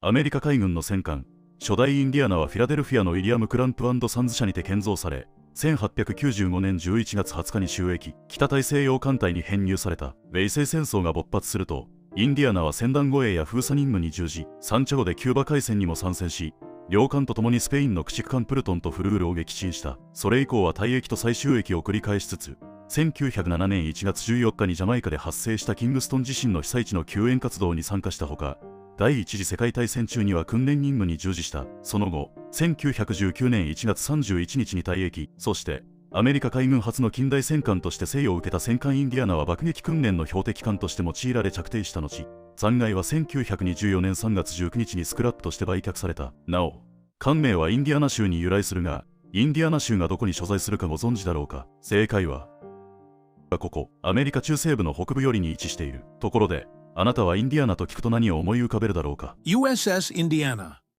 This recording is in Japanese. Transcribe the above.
アメリカ海軍の戦艦初代インディアナはフィラデルフィアのウィリアム・クランプ&サンズ社にて建造され、1895年11月20日に就役、北大西洋艦隊に編入された。米西戦争が勃発すると、インディアナは船団護衛や封鎖任務に従事、サンチャゴでキューバ海戦にも参戦し、両艦とともにスペインの駆逐艦プルトンとフルールを撃沈した。それ以降は退役と再就役を繰り返しつつ、1907年1月14日にジャマイカで発生したキングストン地震の被災地の救援活動に参加したほか、第一次世界大戦中には訓練任務に従事した。その後、1919年1月31日に退役。そして、アメリカ海軍初の近代戦艦として生を受けた戦艦インディアナは爆撃訓練の標的艦として用いられ着底した後、残骸は1924年3月19日にスクラップとして売却された。なお、艦名はインディアナ州に由来するが、インディアナ州がどこに所在するかご存知だろうか。正解は、ここ、アメリカ中西部の北部寄りに位置している。ところで、あなたはインディアナと聞くと何を思い浮かべるだろうか。USS インディアナ。